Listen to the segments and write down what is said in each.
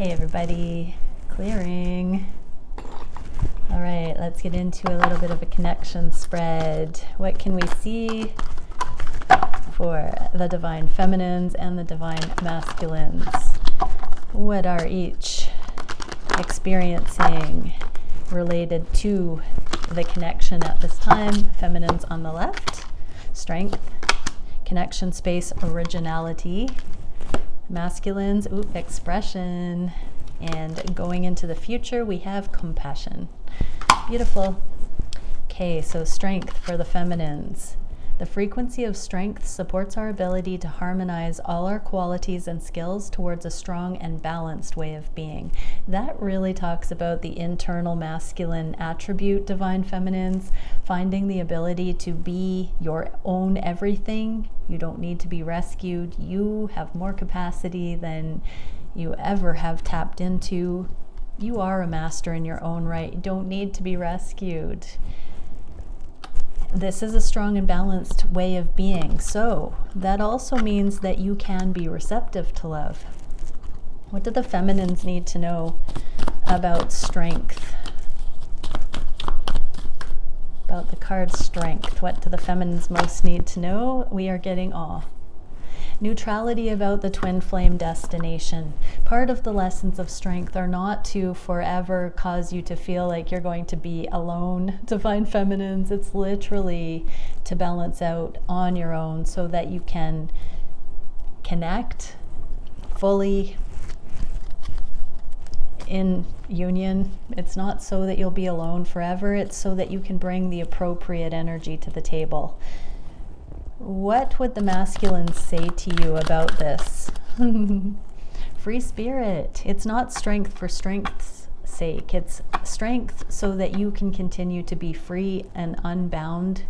Hey everybody, clearing. All right, let's get into a little bit of a connection spread. What can we see for the divine feminines and the divine masculines? What are each experiencing related to the connection at this time? Feminines on the left, strength, connection space, originality. Masculines, expression. And going into the future, we have compassion. Beautiful. Okay, so strength for the feminines. The frequency of strength supports our ability to harmonize all our qualities and skills towards a strong and balanced way of being. That really talks about the internal masculine attribute, divine feminines, finding the ability to be your own everything. You don't need to be rescued. You have more capacity than you ever have tapped into. You are a master in your own right. You don't need to be rescued. This is a strong and balanced way of being. So that also means that you can be receptive to love. What do the feminines need to know about strength? About the card strength. What do the feminines most need to know? We are getting awe. Neutrality about the twin flame destination. Part of the lessons of strength are not to forever cause you to feel like you're going to be alone, divine feminines. It's literally to balance out on your own so that you can connect fully in union. It's not so that you'll be alone forever. It's so that you can bring the appropriate energy to the table. What would the masculines say to you about this? Free spirit. It's not strength for strength's sake. It's strength so that you can continue to be free and unbound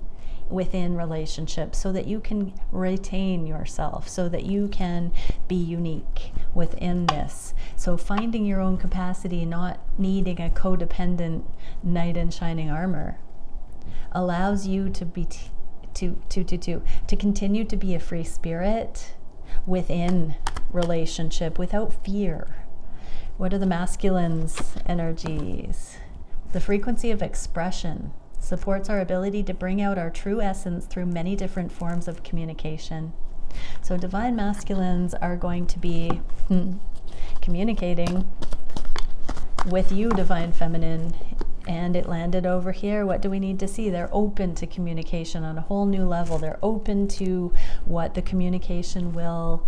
within relationships, so that you can retain yourself, so that you can be unique within this. So finding your own capacity, not needing a codependent knight in shining armor, allows you to be to continue to be a free spirit within relationship without fear. What are the masculines' energies? The frequency of expression supports our ability to bring out our true essence through many different forms of communication. So divine masculines are going to be communicating with you, divine feminine. And it landed over here. What do we need to see? They're open to communication on a whole new level. They're open to what the communication will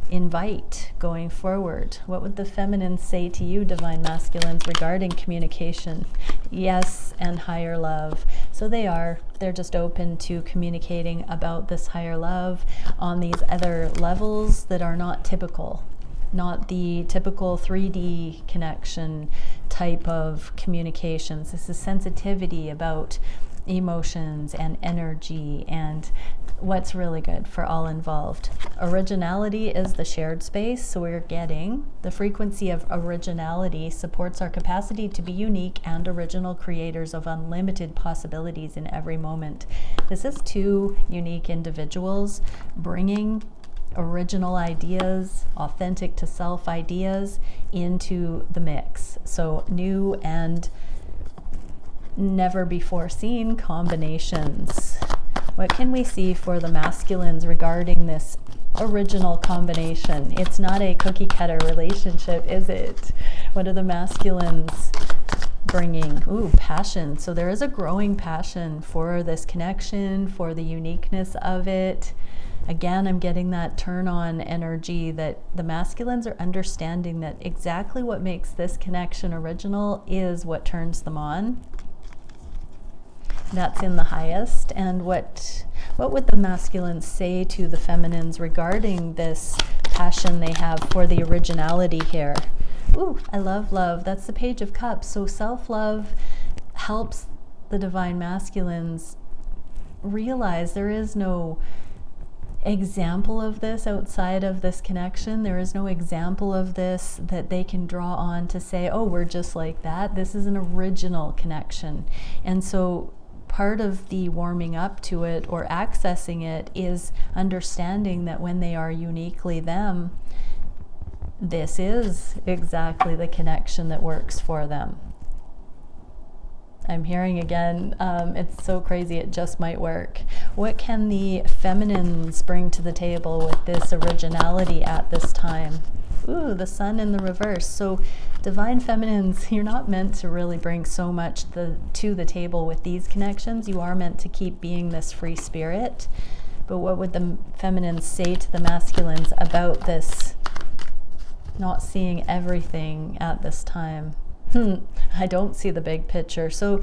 invite going forward. What would the feminines say to you, divine masculines, regarding communication? Yes, and higher love. So they're just open to communicating about this higher love on these other levels that are not typical. Not the typical 3D connection type of communications. This is sensitivity about emotions and energy and what's really good for all involved. Originality is the shared space, so we're getting the frequency of originality supports our capacity to be unique and original creators of unlimited possibilities in every moment. This is two unique individuals bringing original ideas, authentic to self ideas into the mix. So new and never before seen combinations. What can we see for the masculines regarding this original combination? It's not a cookie cutter relationship, is it? What are the masculines bringing? Ooh, passion. So there is a growing passion for this connection, for the uniqueness of it. Again, I'm getting that turn on energy that the masculines are understanding that exactly what makes this connection original is what turns them on. That's in the highest. And what would the masculines say to the feminines regarding this passion they have for the originality here? Ooh, I love love. That's the Page of Cups. So self-love helps the divine masculines realize there is no example of this outside of this connection. There is no example of this that they can draw on to say, oh, we're just like that. This is an original connection. And so part of the warming up to it or accessing it is understanding that when they are uniquely them, this is exactly the connection that works for them. I'm hearing again, it's so crazy, it just might work. What can the feminines bring to the table with this originality at this time? Ooh, the sun in the reverse. So divine feminines, you're not meant to really bring so much to the table with these connections. You are meant to keep being this free spirit. But what would the feminines say to the masculines about this not seeing everything at this time? I don't see the big picture. So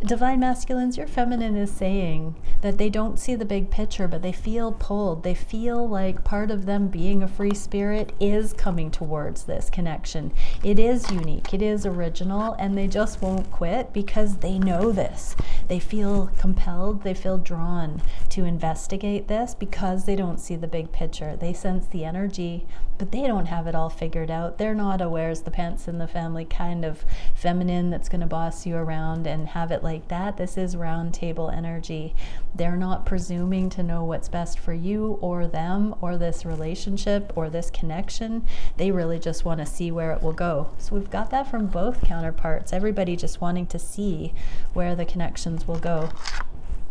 divine masculines, your feminine is saying that they don't see the big picture, but they feel pulled. They feel like part of them being a free spirit is coming towards this connection. It is unique, it is original, and they just won't quit because they know this. They feel compelled, they feel drawn to investigate this because they don't see the big picture. They sense the energy, but they don't have it all figured out. They're not a where's the pants in the family kind of feminine that's going to boss you around and have it like that. This is round table energy. They're not presuming to know what's best for you or them or this relationship or this connection. They really just want to see where it will go. So we've got that from both counterparts. Everybody just wanting to see where the connections will go.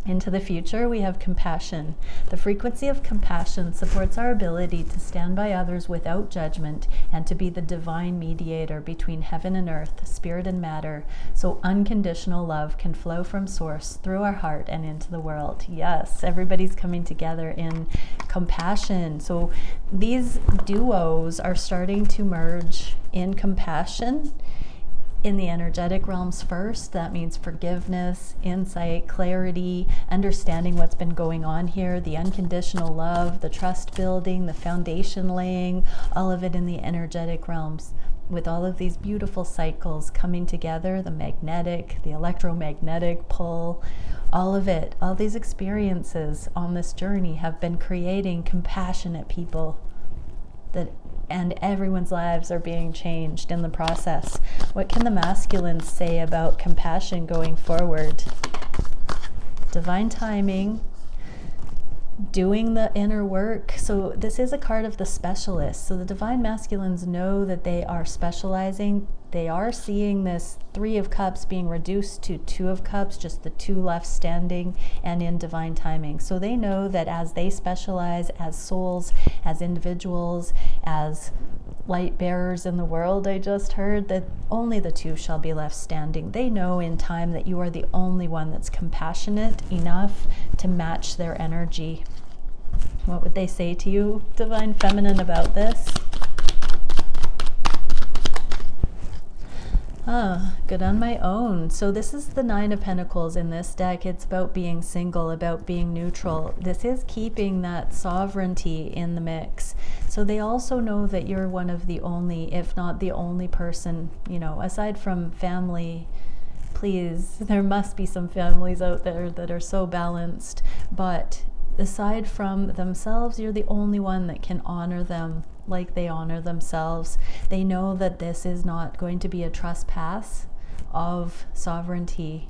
Into the future, we have compassion. The frequency of compassion supports our ability to stand by others without judgment and to be the divine mediator between heaven and earth, spirit and matter, so unconditional love can flow from source through our heart and into the world. Yes, everybody's coming together in compassion. So these duos are starting to merge in compassion. In the energetic realms first, that means forgiveness, insight, clarity, understanding what's been going on here, the unconditional love, the trust building, the foundation laying, all of it in the energetic realms. With all of these beautiful cycles coming together, the magnetic, the electromagnetic pull, all of it, all these experiences on this journey have been creating compassionate people and everyone's lives are being changed in the process. What can the masculines say about compassion going forward? Divine timing, doing the inner work. So this is a card of the specialist. So the divine masculines know that they are specializing. They are seeing this 3 of Cups being reduced to 2 of Cups, just the 2 left standing, and in divine timing. So they know that as they specialize as souls, as individuals, as light bearers in the world, I just heard that only the 2 shall be left standing. They know in time that you are the only one that's compassionate enough to match their energy. What would they say to you, divine feminine, about this? Good on my own. So this is the 9 of Pentacles in this deck. It's about being single, about being neutral. This is keeping that sovereignty in the mix. So they also know that you're one of the only, if not the only person, you know, aside from family. Please, there must be some families out there that are so balanced, but aside from themselves, you're the only one that can honor them like they honor themselves. They know that this is not going to be a trespass of sovereignty,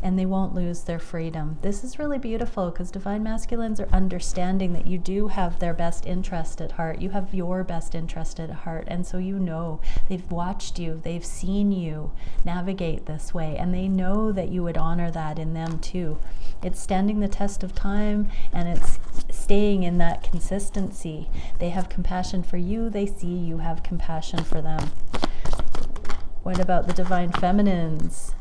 and they won't lose their freedom. This is really beautiful because divine masculines are understanding that you do have their best interest at heart. You have your best interest at heart, and so you know they've watched you, they've seen you navigate this way, and they know that you would honor that in them too. It's standing the test of time, and it's staying in that consistency. They have compassion for you, they see you have compassion for them. What about the divine feminines?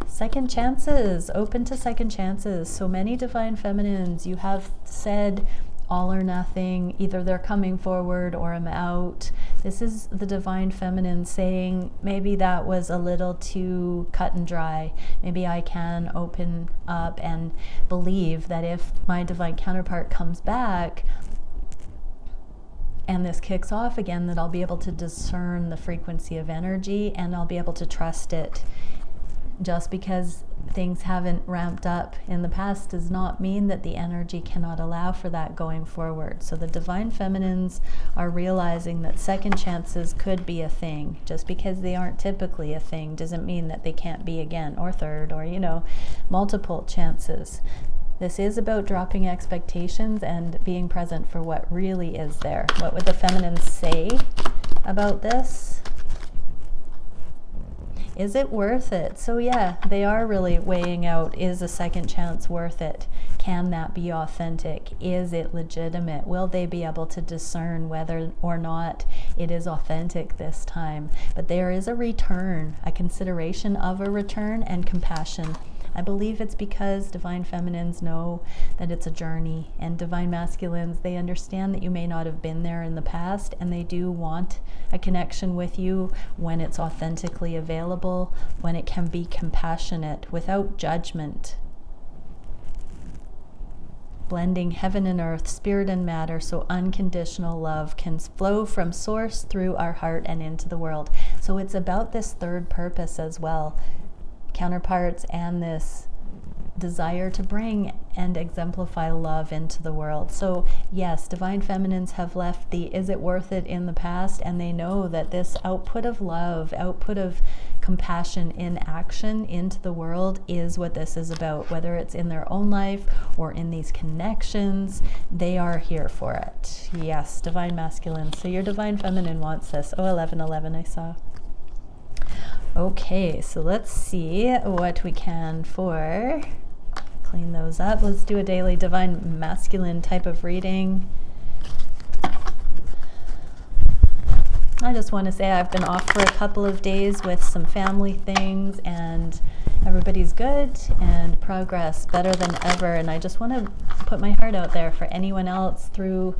Second chances, open to second chances. So many divine feminines, you have said all or nothing, either they're coming forward or I'm out. This is the divine feminine saying, maybe that was a little too cut and dry. Maybe I can open up and believe that if my divine counterpart comes back and this kicks off again, that I'll be able to discern the frequency of energy and I'll be able to trust it. Just because things haven't ramped up in the past does not mean that the energy cannot allow for that going forward. So the divine feminines are realizing that second chances could be a thing. Just because they aren't typically a thing doesn't mean that they can't be again, or third, or, you know, multiple chances. This is about dropping expectations and being present for what really is there. What would the feminines say about this? Is it worth it? So yeah, they are really weighing out, is a second chance worth it? Can that be authentic? Is it legitimate? Will they be able to discern whether or not it is authentic this time? But there is a return, a consideration of a return, and compassion. I believe it's because Divine Feminines know that it's a journey, and Divine Masculines, they understand that you may not have been there in the past, and they do want a connection with you when it's authentically available, when it can be compassionate without judgment. Blending heaven and earth, spirit and matter, so unconditional love can flow from source through our heart and into the world. So it's about this third purpose as well. Counterparts and this desire to bring and exemplify love into the world. So yes, Divine Feminines have left the is it worth it in the past, and they know that this output of love, output of compassion in action into the world is what this is about. Whether it's in their own life or in these connections, they are here for it. Yes, Divine Masculine. So your Divine Feminine wants this. Oh, 1111 I saw. Okay, so let's see what we can for. Clean those up. Let's do a daily Divine Masculine type of reading. I just want to say I've been off for a couple of days with some family things, and everybody's good and progress better than ever. And I just want to put my heart out there for anyone else through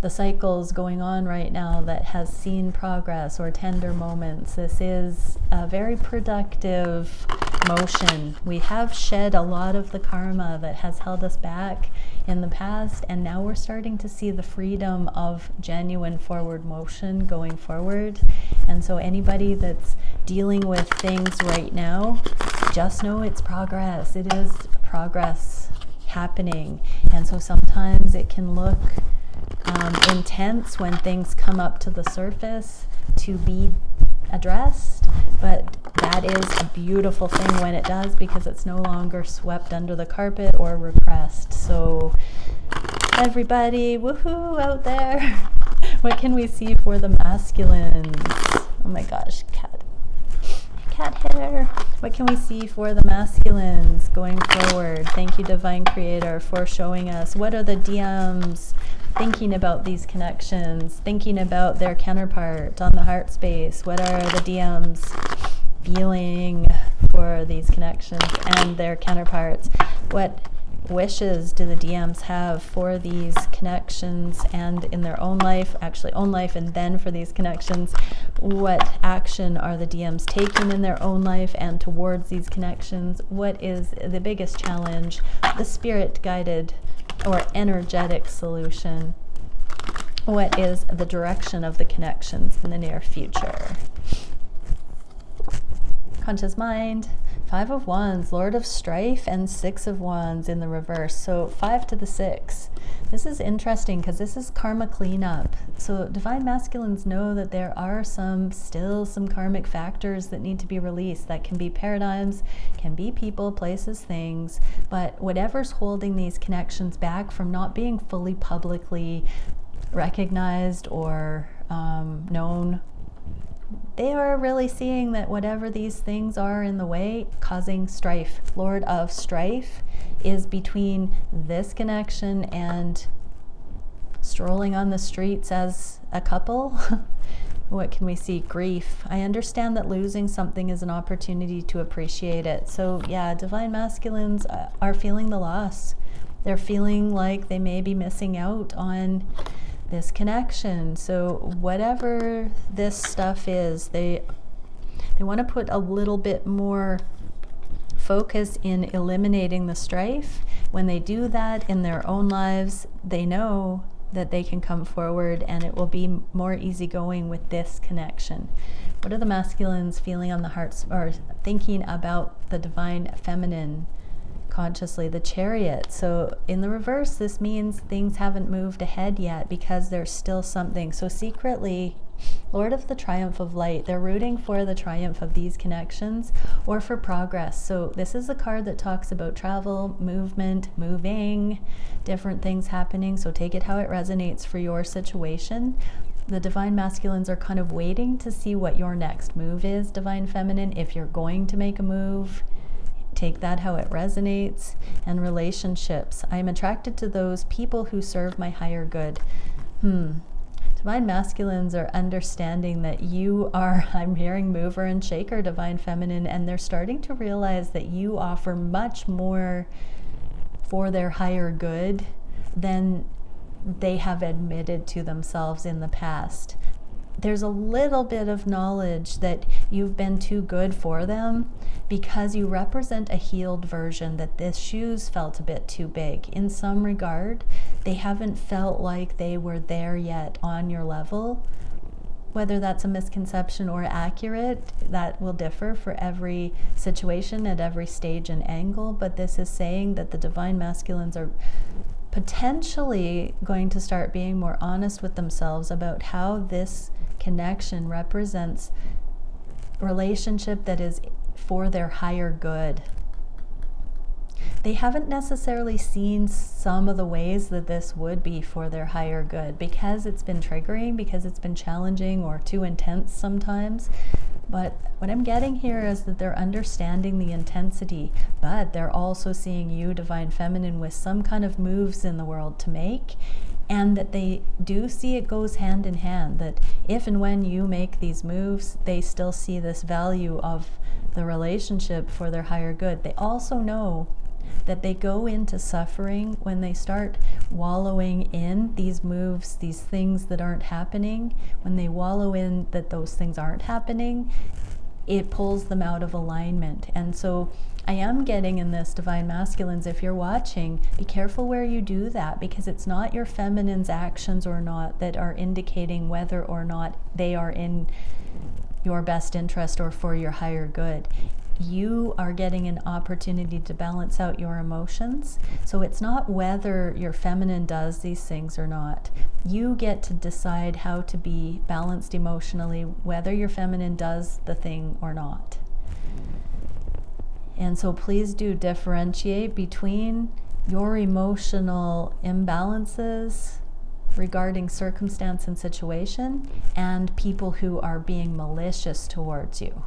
the cycles going on right now that has seen progress or tender moments. This is a very productive motion. We have shed a lot of the karma that has held us back in the past, and now we're starting to see the freedom of genuine forward motion going forward. And so anybody that's dealing with things right now, just know it's progress. It is progress happening. And so sometimes it can look intense when things come up to the surface to be addressed, but that is a beautiful thing when it does, because it's no longer swept under the carpet or repressed. So everybody, woohoo out there. What can we see for the masculines? Oh my gosh, cat hair. What can we see for the masculines going forward? Thank you, Divine Creator, for showing us what are the DMs thinking about these connections, thinking about their counterpart on the heart space. What are the DMs feeling for these connections and their counterparts? What wishes do the DMs have for these connections and in their own life, actually own life, and then for these connections? What action are the DMs taking in their own life and towards these connections? What is the biggest challenge, the spirit guided or energetic solution? What is the direction of the connections in the near future? Conscious mind, 5 of Wands, Lord of Strife, and 6 of Wands in the reverse. So 5 to the 6. This is interesting because this is karma cleanup. So Divine Masculines know that there are still some karmic factors that need to be released. That can be paradigms, can be people, places, things, but whatever's holding these connections back from not being fully publicly recognized or known, they are really seeing that whatever these things are in the way, causing strife. Lord of Strife is between this connection and strolling on the streets as a couple. What can we see? Grief. I understand that losing something is an opportunity to appreciate it. So yeah, Divine Masculines are feeling the loss. They're feeling like they may be missing out on this connection. So whatever this stuff is, they want to put a little bit more focus in eliminating the strife. When they do that in their own lives, they know that they can come forward and it will be more easygoing with this connection. What are the masculines feeling on the hearts, or thinking about the Divine Feminine consciously? The Chariot. So in the reverse, this means things haven't moved ahead yet because there's still something. So secretly, Lord of the Triumph of Light, they're rooting for the triumph of these connections or for progress. So this is a card that talks about travel, movement, moving, different things happening. So take it how it resonates for your situation. The divine masculines are kind of waiting to see what your next move is, divine feminine. If you're going to make a move, take that how it resonates. And relationships, I'm attracted to those people who serve my higher good. Divine masculines are understanding that you are, I'm hearing mover and shaker, divine feminine, and they're starting to realize that you offer much more for their higher good than they have admitted to themselves in the past. There's a little bit of knowledge that you've been too good for them because you represent a healed version, that this shoes felt a bit too big. In some regard, they haven't felt like they were there yet on your level. Whether that's a misconception or accurate, that will differ for every situation at every stage and angle, but this is saying that the divine masculines are potentially going to start being more honest with themselves about how this connection represents a relationship that is for their higher good. They haven't necessarily seen some of the ways that this would be for their higher good because it's been triggering, because it's been challenging or too intense sometimes. But what I'm getting here is that they're understanding the intensity, but they're also seeing you, divine feminine, with some kind of moves in the world to make, and that they do see it goes hand in hand, that if and when you make these moves, they still see this value of the relationship for their higher good. They also know that they go into suffering when they start wallowing in these moves, these things that aren't happening. When they wallow in that those things aren't happening, it pulls them out of alignment. And so I am getting in this, divine masculines, if you're watching, be careful where you do that, because it's not your feminine's actions or not that are indicating whether or not they are in your best interest or for your higher good. You are getting an opportunity to balance out your emotions. So it's not whether your feminine does these things or not. You get to decide how to be balanced emotionally, whether your feminine does the thing or not. And so please do differentiate between your emotional imbalances regarding circumstance and situation and people who are being malicious towards you.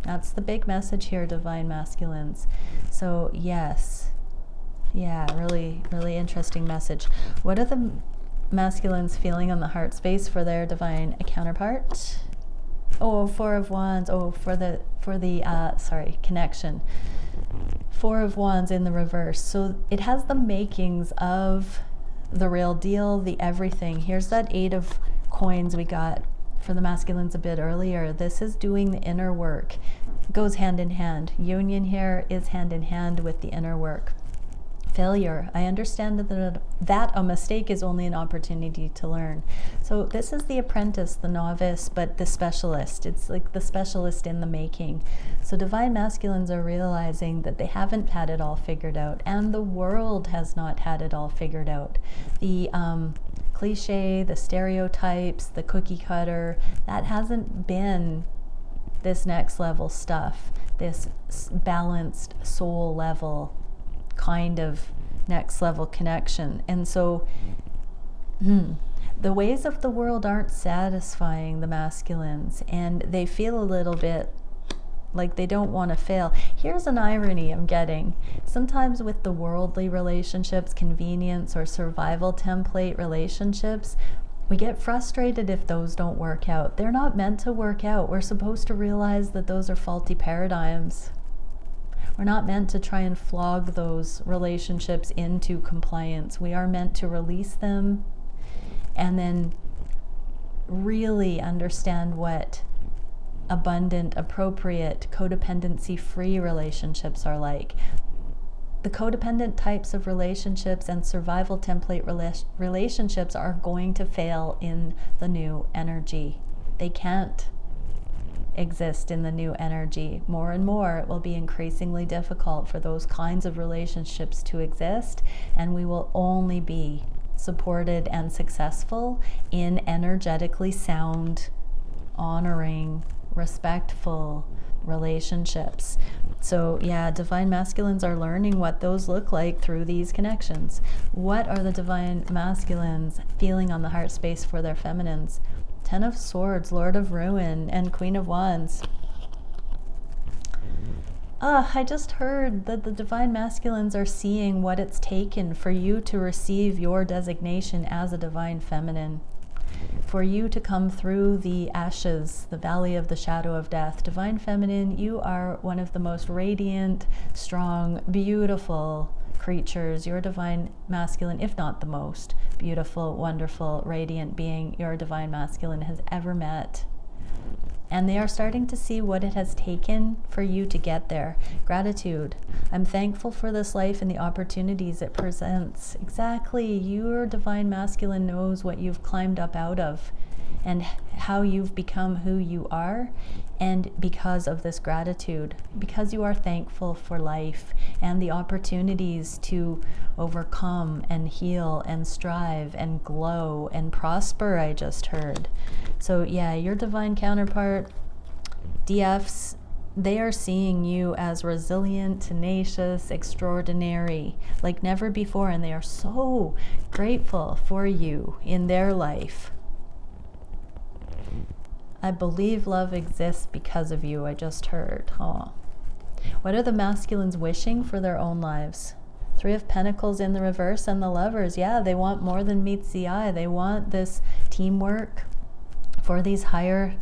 That's the big message here, divine masculines. So yes, really, really interesting message. What are the masculines feeling on the heart space for their divine counterpart? Oh, Four of Wands. Oh, for the connection. Four of Wands in the reverse. So it has the makings of the real deal, the everything. Here's that Eight of Coins we got for the masculines a bit earlier. This is doing the inner work. It goes hand in hand. Union here is hand in hand with the inner work. Failure. I understand that a mistake is only an opportunity to learn. So this is the apprentice, the novice, but the specialist. It's like the specialist in the making. So divine masculines are realizing that they haven't had it all figured out, and the world has not had it all figured out. The cliche, the stereotypes, the cookie cutter, that hasn't been this next level stuff, this balanced soul level kind of next level connection. And so the ways of the world aren't satisfying the masculines, and they feel a little bit like they don't want to fail. Here's an irony I'm getting. Sometimes with the worldly relationships, convenience or survival template relationships, we get frustrated if those don't work out. They're not meant to work out. We're supposed to realize that those are faulty paradigms. We're not meant to try and flog those relationships into compliance. We are meant to release them and then really understand what abundant, appropriate, codependency-free relationships are like. The codependent types of relationships and survival template relationships are going to fail in the new energy. They can't exist in the new energy. More and more, it will be increasingly difficult for those kinds of relationships to exist, and we will only be supported and successful in energetically sound, honoring, respectful relationships. So yeah, divine masculines are learning what those look like through these connections. What are the divine masculines feeling on the heart space for their feminines? Ten of Swords, Lord of Ruin, and Queen of Wands. I just heard that the Divine Masculines are seeing what it's taken for you to receive your designation as a Divine Feminine. For you to come through the ashes, the valley of the shadow of death. Divine Feminine, you are one of the most radiant, strong, beautiful creatures. You're Divine Masculine, if not the most beautiful, wonderful, radiant being your Divine Masculine has ever met. And they are starting to see what it has taken for you to get there. Gratitude. I'm thankful for this life and the opportunities it presents. Exactly. Your Divine Masculine knows what you've climbed up out of and how you've become who you are. And because of this gratitude, because you are thankful for life and the opportunities to overcome and heal and strive and glow and prosper, I just heard. So yeah, your divine counterpart, DFs, they are seeing you as resilient, tenacious, extraordinary, like never before, and they are so grateful for you in their life. I believe love exists because of you, I just heard. Oh. What are the masculines wishing for their own lives? Three of Pentacles in the reverse and the Lovers. Yeah, they want more than meets the eye. They want this teamwork for these higher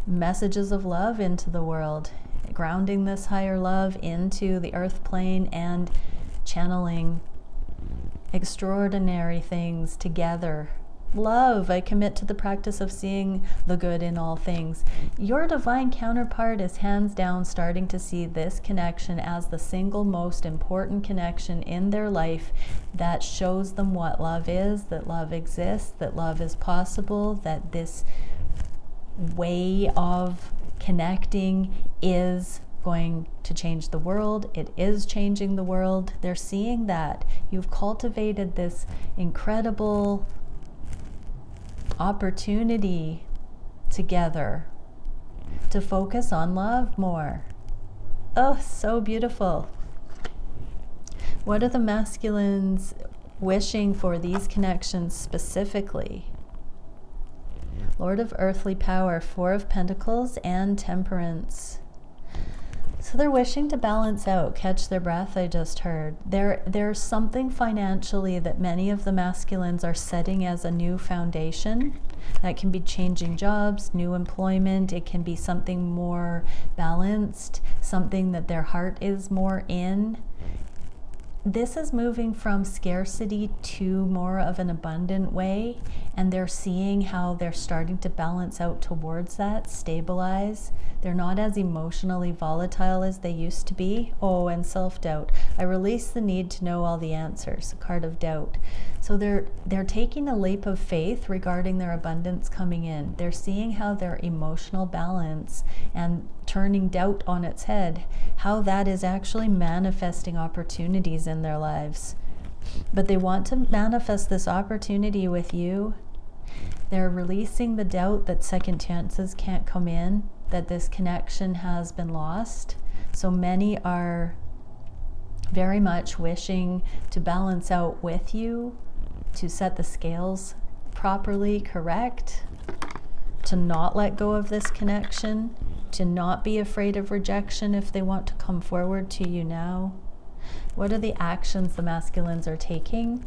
messages of love into the world, grounding this higher love into the earth plane and channeling extraordinary things together. Love, I commit to the practice of seeing the good in all things. Your divine counterpart is hands down starting to see this connection as the single most important connection in their life that shows them what love is, that love exists, that love is possible, that this way of connecting is going to change the world. It is changing the world. They're seeing that. You've cultivated this incredible opportunity together to focus on love more. Oh, so beautiful. What are the masculines wishing for these connections specifically? Lord of Earthly Power, Four of Pentacles, and Temperance. So they're wishing to balance out, catch their breath, I just heard. There's something financially that many of the masculines are setting as a new foundation. That can be changing jobs, new employment. It can be something more balanced, something that their heart is more in. This is moving from scarcity to more of an abundant way, and they're seeing how they're starting to balance out towards that, stabilize. They're not as emotionally volatile as they used to be. Oh, and self-doubt. I release the need to know all the answers, a card of doubt. So they're taking a leap of faith regarding their abundance coming in. They're seeing how their emotional balance and turning doubt on its head, how that is actually manifesting opportunities in their lives. But they want to manifest this opportunity with you. They're releasing the doubt that second chances can't come in, that this connection has been lost. So many are very much wishing to balance out with you, to set the scales properly correct, to not let go of this connection, to not be afraid of rejection if they want to come forward to you now. What are the actions the masculines are taking?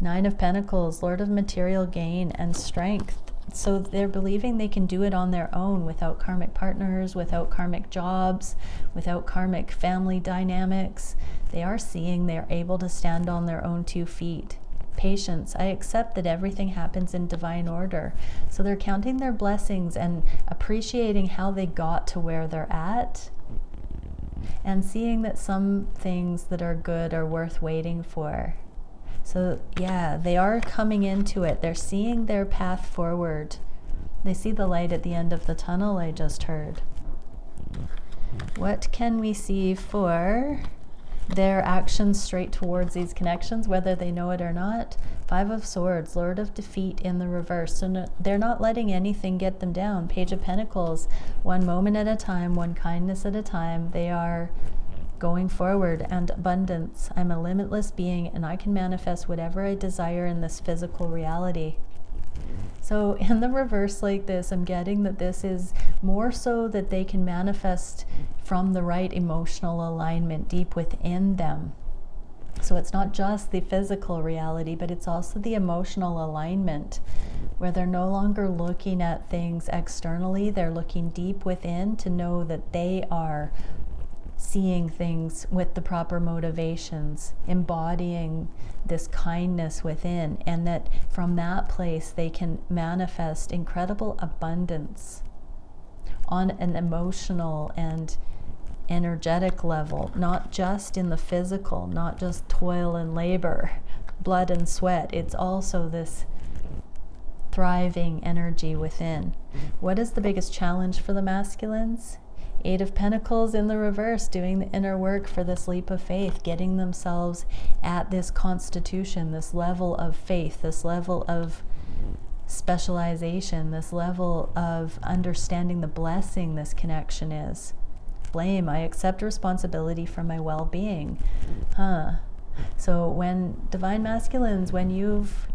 Nine of Pentacles, Lord of Material Gain and Strength. So they're believing they can do it on their own without karmic partners, without karmic jobs, without karmic family dynamics. They are seeing they're able to stand on their own 2 feet. Patience. I accept that everything happens in divine order. So they're counting their blessings and appreciating how they got to where they're at, and seeing that some things that are good are worth waiting for. So yeah, they are coming into it. They're seeing their path forward. They see the light at the end of the tunnel, I just heard. What can we see for their actions straight towards these connections, whether they know it or not? Five of Swords, Lord of Defeat in the reverse. So no, they're not letting anything get them down. Page of Pentacles, one moment at a time, one kindness at a time. They are going forward. And abundance. I'm a limitless being and I can manifest whatever I desire in this physical reality. So in the reverse like this, I'm getting that this is more so that they can manifest from the right emotional alignment deep within them. So it's not just the physical reality, but it's also the emotional alignment, where they're no longer looking at things externally. They're looking deep within to know that they are seeing things with the proper motivations, embodying this kindness within, and that from that place they can manifest incredible abundance on an emotional and energetic level, not just in the physical, not just toil and labor, blood and sweat. It's also this thriving energy within. What is the biggest challenge for the masculines? 8 of Pentacles in the reverse, doing the inner work for this leap of faith, getting themselves at this constitution, this level of faith, this level of specialization, this level of understanding the blessing this connection is. Blame, I accept responsibility for my well-being. So when divine masculines, when you've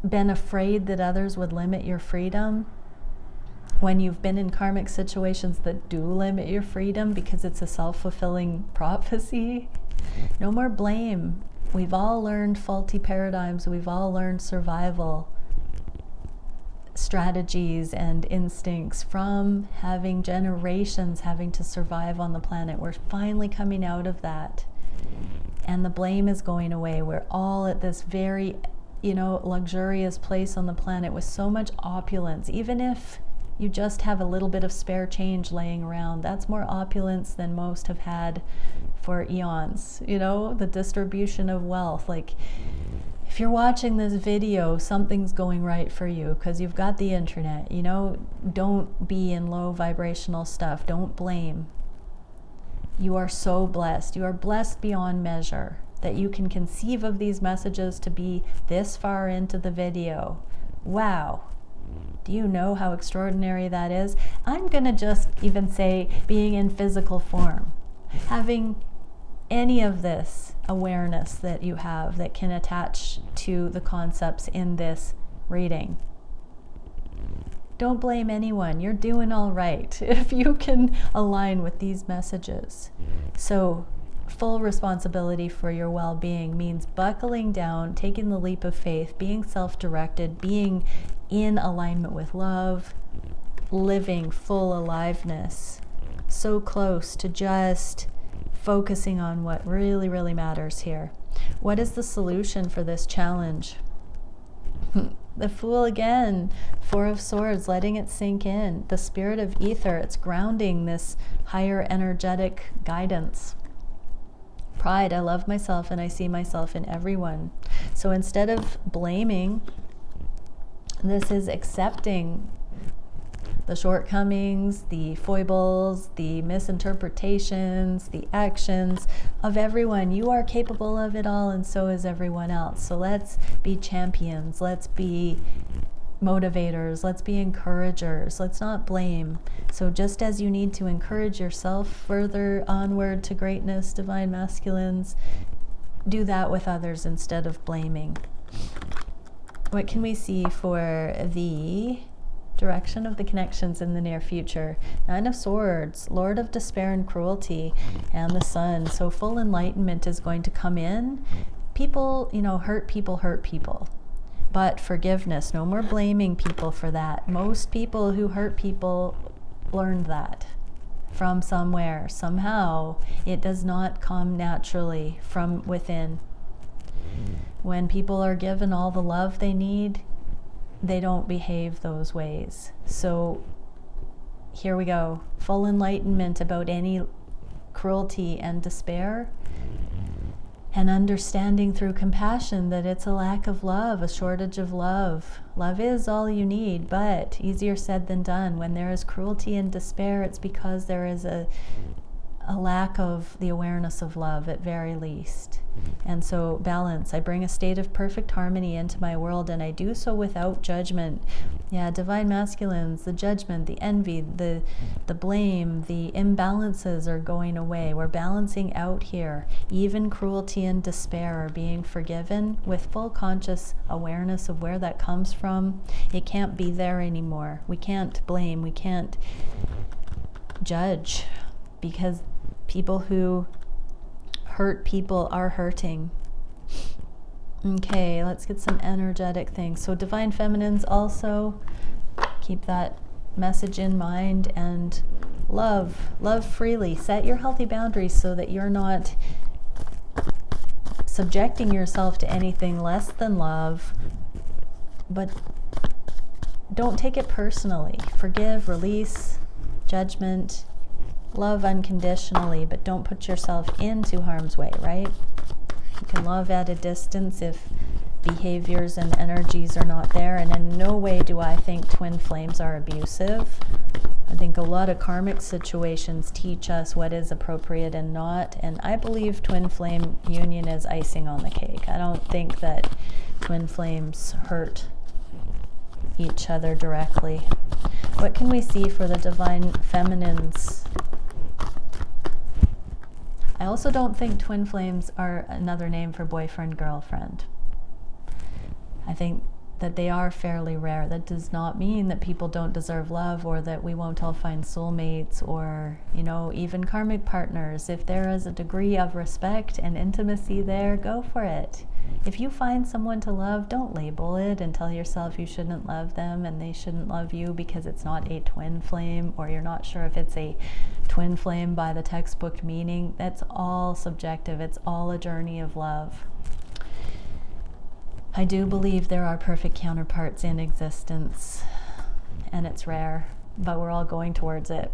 been afraid that others would limit your freedom, when you've been in karmic situations that do limit your freedom because it's a self-fulfilling prophecy, no more blame. We've all learned faulty paradigms. We've all learned survival strategies and instincts from having generations having to survive on the planet. We're finally coming out of that, and the blame is going away. We're all at this very, luxurious place on the planet with so much opulence. Even if you just have a little bit of spare change laying around, that's more opulence than most have had for eons. The distribution of wealth. Like, if you're watching this video, something's going right for you because you've got the internet. Don't be in low vibrational stuff. Don't blame. You are so blessed. You are blessed beyond measure that you can conceive of these messages to be this far into the video. Wow. Do you know how extraordinary that is? I'm going to just even say being in physical form, having any of this awareness that you have that can attach to the concepts in this reading. Don't blame anyone. You're doing all right if you can align with these messages. So full responsibility for your well-being means buckling down, taking the leap of faith, being self-directed, being in alignment with love, living full aliveness, so close to just focusing on what really, really matters here. What is the solution for this challenge? The Fool again, 4 of Swords, letting it sink in. The Spirit of Ether, it's grounding this higher energetic guidance. Pride, I love myself and I see myself in everyone. So instead of blaming, this is accepting the shortcomings, the foibles, the misinterpretations, the actions of everyone. You are capable of it all, and so is everyone else. So let's be champions. Let's be motivators. Let's be encouragers. Let's not blame. So just as you need to encourage yourself further onward to greatness, divine masculines, do that with others instead of blaming. What can we see for the direction of the connections in the near future? 9 of Swords, Lord of Despair and Cruelty, and the Sun. So full enlightenment is going to come in. People, hurt people. But forgiveness, no more blaming people for that. Most people who hurt people learned that from somewhere. Somehow, it does not come naturally from within. When people are given all the love they need, they don't behave those ways. So here we go. Full enlightenment about any cruelty and despair, and understanding through compassion that it's a lack of love, a shortage of love. Love is all you need, but easier said than done. When there is cruelty and despair, it's because there is a a lack of the awareness of love at very least. And so balance, I bring a state of perfect harmony into my world, and I do so without judgment. Yeah, divine masculines, the judgment, the envy, the blame, the imbalances are going away. We're balancing out here. Even cruelty and despair are being forgiven with full conscious awareness of where that comes from. It can't be there anymore. We can't blame, we can't judge, because people who hurt people are hurting. Okay, let's get some energetic things. So divine feminines, also keep that message in mind, and love freely. Set your healthy boundaries so that you're not subjecting yourself to anything less than love, but don't take it personally. Forgive, release judgment, love unconditionally, but don't put yourself into harm's way, right? You can love at a distance if behaviors and energies are not there, and in no way do I think twin flames are abusive. I think a lot of karmic situations teach us what is appropriate and not, and I believe twin flame union is icing on the cake. I don't think that twin flames hurt each other directly. What can we see for the divine feminines? I also don't think twin flames are another name for boyfriend, girlfriend. I think that they are fairly rare. That does not mean that people don't deserve love, or that we won't all find soulmates, or, you know, even karmic partners. If there is a degree of respect and intimacy there, go for it. If you find someone to love, don't label it and tell yourself you shouldn't love them and they shouldn't love you because it's not a twin flame, or you're not sure if it's a twin flame by the textbook meaning. That's all subjective. It's all a journey of love. I do believe there are perfect counterparts in existence, and it's rare, but we're all going towards it.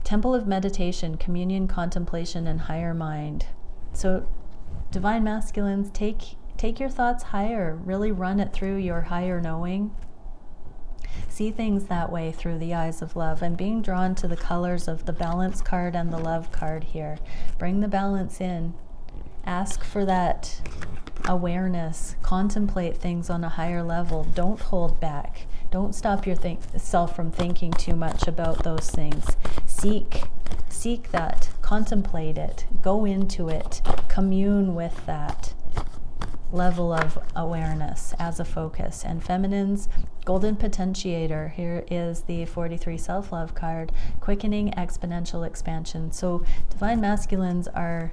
Temple of meditation, communion, contemplation, and higher mind. So divine masculines, take your thoughts higher. Really run it through your higher knowing. See things that way through the eyes of love. I'm being drawn to the colors of the balance card and the love card here. Bring the balance in. Ask for that awareness. Contemplate things on a higher level. Don't hold back. Don't stop yourself from thinking too much about those things. Seek that. Contemplate it. Go into it. Commune with that level of awareness as a focus. And feminines, golden potentiator. Here is the 43 self-love card. Quickening, exponential expansion. So divine masculines are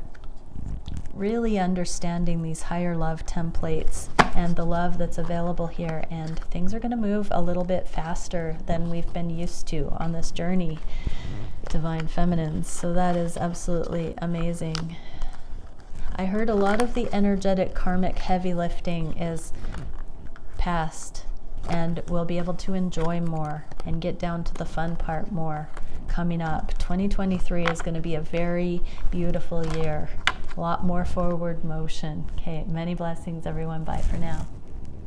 really understanding these higher love templates and the love that's available here, and things are going to move a little bit faster than we've been used to on this journey, divine feminines. So that is absolutely amazing. I heard a lot of the energetic karmic heavy lifting is past, and we'll be able to enjoy more and get down to the fun part more coming up. 2023 is going to be a very beautiful year. A lot more forward motion. Okay, many blessings, everyone. Bye for now.